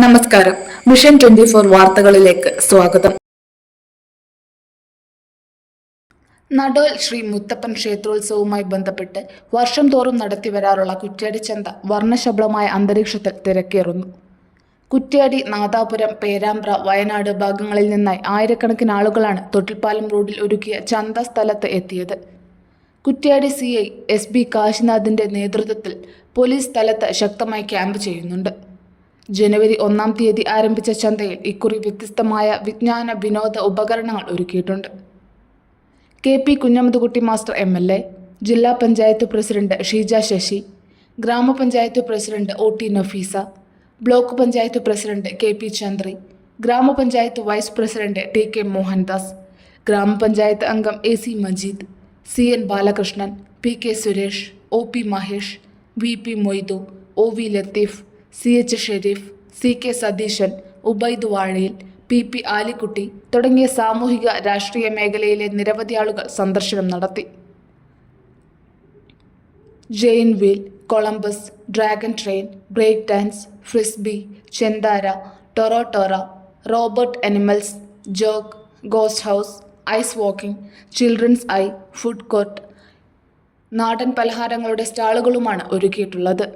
നമസ്കാരം. മിഷൻ 24 വാർത്തകളിലേക്ക് സ്വാഗതം. നടോൽ ശ്രീ മുത്തപ്പൻ ക്ഷേത്രോത്സവവുമായി ബന്ധപ്പെട്ട് വർഷം തോറും നടത്തിവരാറുള്ള കുറ്റ്യാടി ചന്ത വർണ്ണശബളമായ അന്തരീക്ഷത്തിൽ തിരക്കേറുന്നു. കുറ്റ്യാടി, നാദാപുരം, പേരാമ്പ്ര, വയനാട് ഭാഗങ്ങളിൽ നിന്നായി ആയിരക്കണക്കിന് ആളുകളാണ് തൊട്ടിൽപ്പാലം റോഡിൽ ഒരുക്കിയ ചന്ത സ്ഥലത്ത് എത്തിയത്. കുറ്റ്യാടി CI SB കാശിനാഥിന്റെ നേതൃത്വത്തിൽ പോലീസ് സ്ഥലത്ത് ശക്തമായി ക്യാമ്പ് ചെയ്യുന്നുണ്ട്. ജനുവരി 1-ാം തീയതി ആരംഭിച്ച ചന്തയിൽ ഇക്കുറി വ്യത്യസ്തമായ വിജ്ഞാന വിനോദ ഉപകരണങ്ങൾ ഒരുക്കിയിട്ടുണ്ട്. KP കുഞ്ഞമ്മദ്കുട്ടി മാസ്റ്റർ MLA, ജില്ലാ പഞ്ചായത്ത് പ്രസിഡന്റ് ഷീജ ശശി, ഗ്രാമപഞ്ചായത്ത് president OT Nafeesa, block panchayat president KP Chandri, ഗ്രാമപഞ്ചായത്ത് വൈസ് പ്രസിഡന്റ് TK മോഹൻദാസ്, ഗ്രാമപഞ്ചായത്ത് അംഗം AC Majeed, CN Balakrishnan, PK Suresh, OP Mahesh, VP Moidu, OV Latheef, CH Sharif, CK Satheesan, Ubaid വാഴയിൽ, PP ആലിക്കുട്ടി തുടങ്ങിയ സാമൂഹിക രാഷ്ട്രീയ മേഖലയിലെ നിരവധി ആളുകൾ സന്ദർശനം നടത്തി. Giant wheel, Columbus, dragon train, break dance, frisbee, ചെന്താര, ടൊറോട്ടോറ, robot animals, jog, ghost house, ice walking, children's ഐ, ഫുഡ് കോർട്ട്, നാടൻ പലഹാരങ്ങളുടെ സ്റ്റാളുകളുമാണ് ഒരുക്കിയിട്ടുള്ളത്.